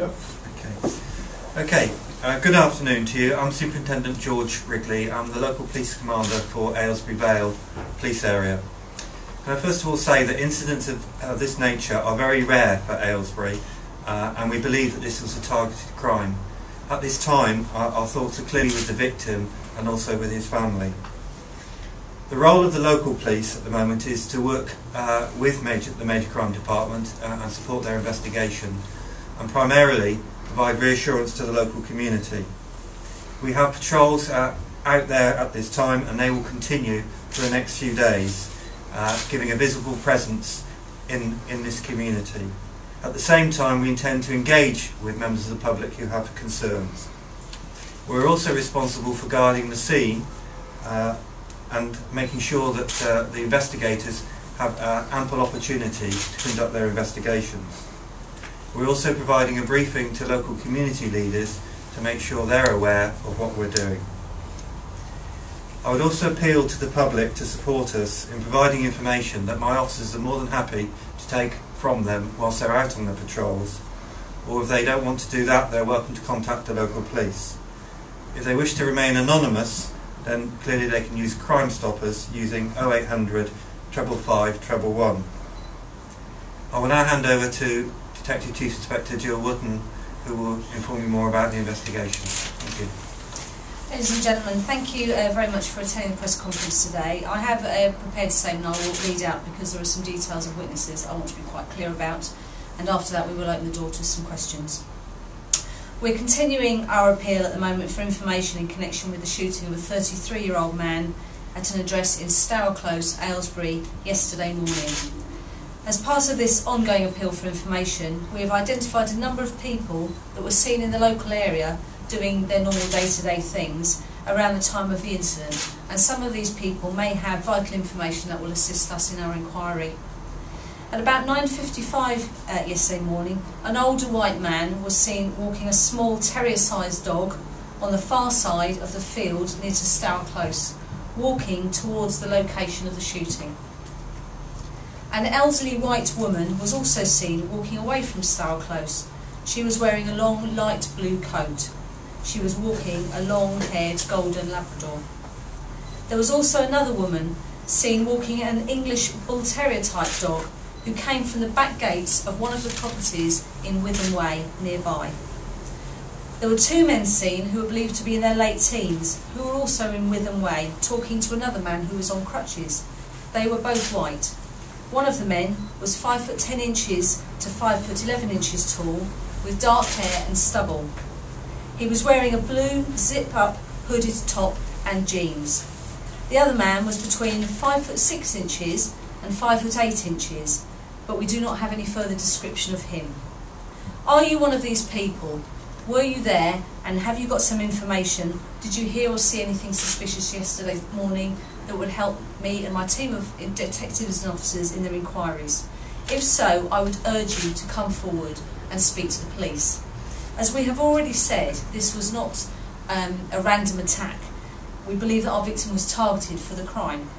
Yep. Okay. Good afternoon to you. I'm Superintendent George Wrigley. I'm the local police commander for Aylesbury Vale Police Area. Can I first of all say that incidents of this nature are very rare for Aylesbury, and we believe that this was a targeted crime. At this time, our thoughts are clearly with the victim and also with his family. The role of the local police at the moment is to work with the Major Crime Department and support their investigation, and primarily provide reassurance to the local community. We have patrols out there at this time, and they will continue for the next few days, giving a visible presence in this community. At the same time, we intend to engage with members of the public who have concerns. We're also responsible for guarding the scene and making sure that the investigators have ample opportunity to conduct their investigations. We're also providing a briefing to local community leaders to make sure they're aware of what we're doing. I would also appeal to the public to support us in providing information that my officers are more than happy to take from them whilst they're out on their patrols, or if they don't want to do that, they're welcome to contact the local police. If they wish to remain anonymous, then clearly they can use Crime Stoppers using 0800 555 111. I will now hand over to Detective Chief Inspector Gill Wootton, who will inform you more about the investigation. Thank you. Ladies and gentlemen, thank you very much for attending the press conference today. I have a prepared statement I will read out because there are some details of witnesses I want to be quite clear about, and after that we will open the door to some questions. We're continuing our appeal at the moment for information in connection with the shooting of a 33-year-old man at an address in Stour Close, Aylesbury, yesterday morning. As part of this ongoing appeal for information, we have identified a number of people that were seen in the local area doing their normal day-to-day things around the time of the incident, and some of these people may have vital information that will assist us in our inquiry. At about 9:55 yesterday morning, an older white man was seen walking a small terrier-sized dog on the far side of the field near to Stour Close, walking towards the location of the shooting. An elderly white woman was also seen walking away from Stour Close. She was wearing a long light blue coat. She was walking a long-haired golden Labrador. There was also another woman seen walking an English Bull Terrier type dog who came from the back gates of one of the properties in Witham Way nearby. There were two men seen who were believed to be in their late teens, who were also in Witham Way, talking to another man who was on crutches. They were both white. One of the men was 5 foot 10 inches to 5 foot 11 inches tall, with dark hair and stubble. He was wearing a blue zip-up hooded top and jeans. The other man was between 5 foot 6 inches and 5 foot 8 inches, but we do not have any further description of him. Are you one of these people? Were you there, and have you got some information? Did you hear or see anything suspicious yesterday morning that would help me and my team of detectives and officers in their inquiries? If so, I would urge you to come forward and speak to the police. As we have already said, this was not a random attack. We believe that our victim was targeted for the crime.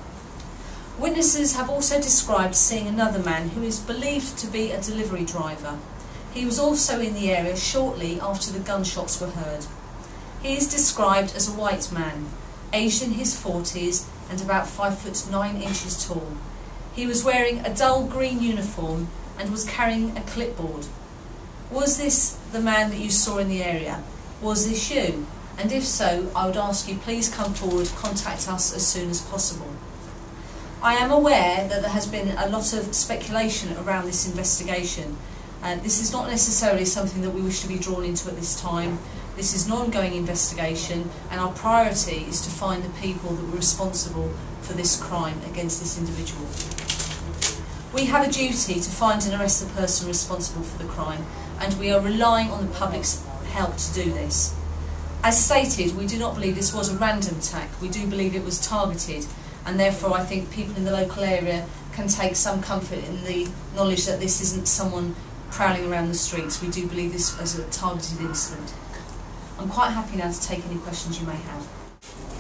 Witnesses have also described seeing another man who is believed to be a delivery driver. He was also in the area shortly after the gunshots were heard. He is described as a white man, aged in his 40s and about 5 foot 9 inches tall. He was wearing a dull green uniform and was carrying a clipboard. Was this the man that you saw in the area? Was this you? And if so, I would ask you please come forward, contact us as soon as possible. I am aware that there has been a lot of speculation around this investigation. This is not necessarily something that we wish to be drawn into at this time. This is an ongoing investigation, and our priority is to find the people that were responsible for this crime against this individual. We have a duty to find and arrest the person responsible for the crime, and we are relying on the public's help to do this. As stated, we do not believe this was a random attack. We do believe it was targeted, and therefore I think people in the local area can take some comfort in the knowledge that this isn't someone prowling around the streets. We do believe this as a targeted incident. I'm quite happy now to take any questions you may have.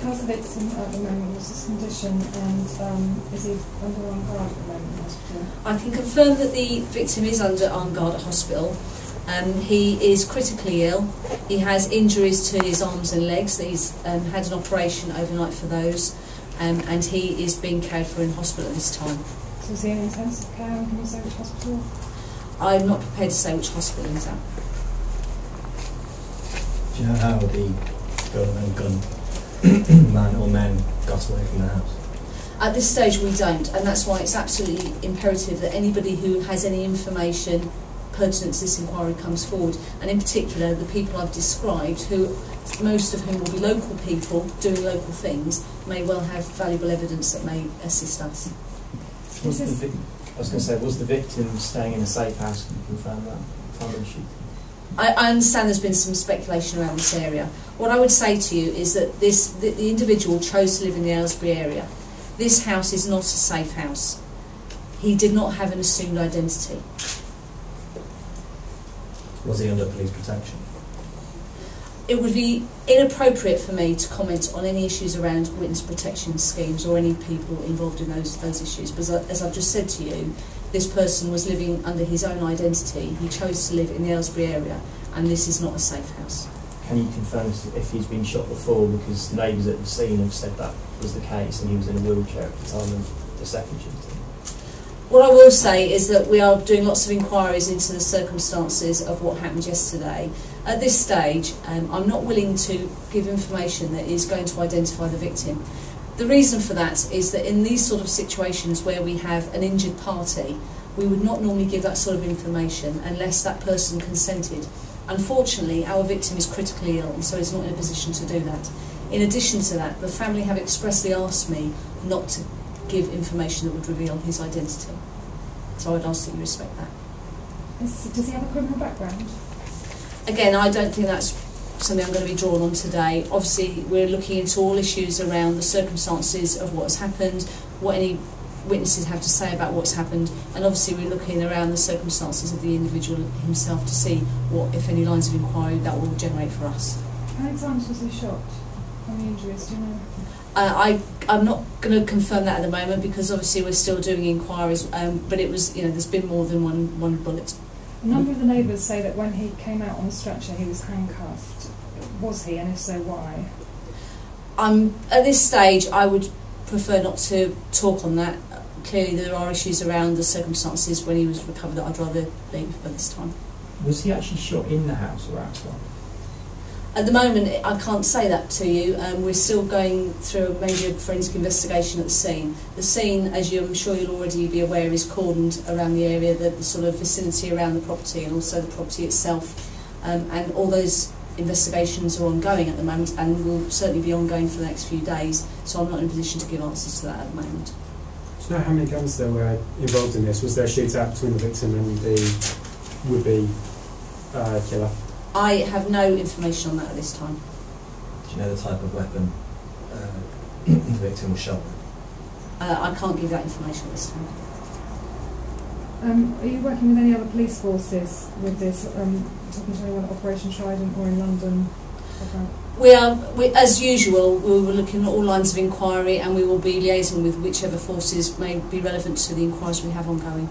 How's the victim at the moment? What's his condition, and is he under armed guard at the moment in hospital? I can confirm that the victim is under armed guard at hospital. He is critically ill. He has injuries to his arms and legs. He's had an operation overnight for those, and he is being cared for in hospital at this time. So is he in intensive care, and can you say which hospital? I'm not prepared to say which hospital he's at. Do you know how the gun man or men got away from the house? At this stage we don't, and that's why it's absolutely imperative that anybody who has any information pertinent to this inquiry comes forward, and in particular the people I've described, who most of whom will be local people doing local things, may well have valuable evidence that may assist us. I was going to say, was the victim staying in a safe house? Can you confirm that? I understand there's been some speculation around this area. What I would say to you is that the individual chose to live in the Aylesbury area. This house is not a safe house. He did not have an assumed identity. Was he under police protection? It would be inappropriate for me to comment on any issues around witness protection schemes or any people involved in those issues, because as I've just said to you, this person was living under his own identity. He chose to live in the Aylesbury area, and this is not a safe house. Can you confirm if he's been shot before? Because neighbours at the scene have said that was the case, and he was in a wheelchair at the time of the second shooting. What I will say is that we are doing lots of inquiries into the circumstances of what happened yesterday. At this stage, I'm not willing to give information that is going to identify the victim. The reason for that is that in these sort of situations where we have an injured party, we would not normally give that sort of information unless that person consented. Unfortunately, our victim is critically ill, and so is not in a position to do that. In addition to that, the family have expressly asked me not to give information that would reveal his identity. So I'd ask that you respect that. Does he have a criminal background? Again, I don't think that's something I'm going to be drawn on today. Obviously, we're looking into all issues around the circumstances of what has happened, what any witnesses have to say about what's happened, and obviously we're looking around the circumstances of the individual himself to see what, if any, lines of inquiry that will generate for us. How many times was he shot? How many injuries, do you know? I'm not going to confirm that at the moment because obviously we're still doing inquiries, but it was, there's been more than one bullet. A number of the neighbours say that when he came out on the stretcher he was handcuffed. Was he, and if so, why? At this stage I would prefer not to talk on that. Clearly there are issues around the circumstances when he was recovered that I'd rather leave at this time. Was he actually shot in the house or outside? At the moment, I can't say that to you. We're still going through maybe a forensic investigation at the scene. The scene, as I'm sure you'll already be aware, is cordoned around the area, the sort of vicinity around the property and also the property itself. And all those investigations are ongoing at the moment and will certainly be ongoing for the next few days. So I'm not in a position to give answers to that at the moment. Do you know how many guns there were involved in this? Was there a shootout between the victim and the would-be killer? I have no information on that at this time. Do you know the type of weapon the victim was shot with? I can't give that information at this time. Are you working with any other police forces with this? Talking to anyone at Operation Trident or in London? We are, as usual, we were looking at all lines of inquiry and we will be liaising with whichever forces may be relevant to the inquiries we have ongoing.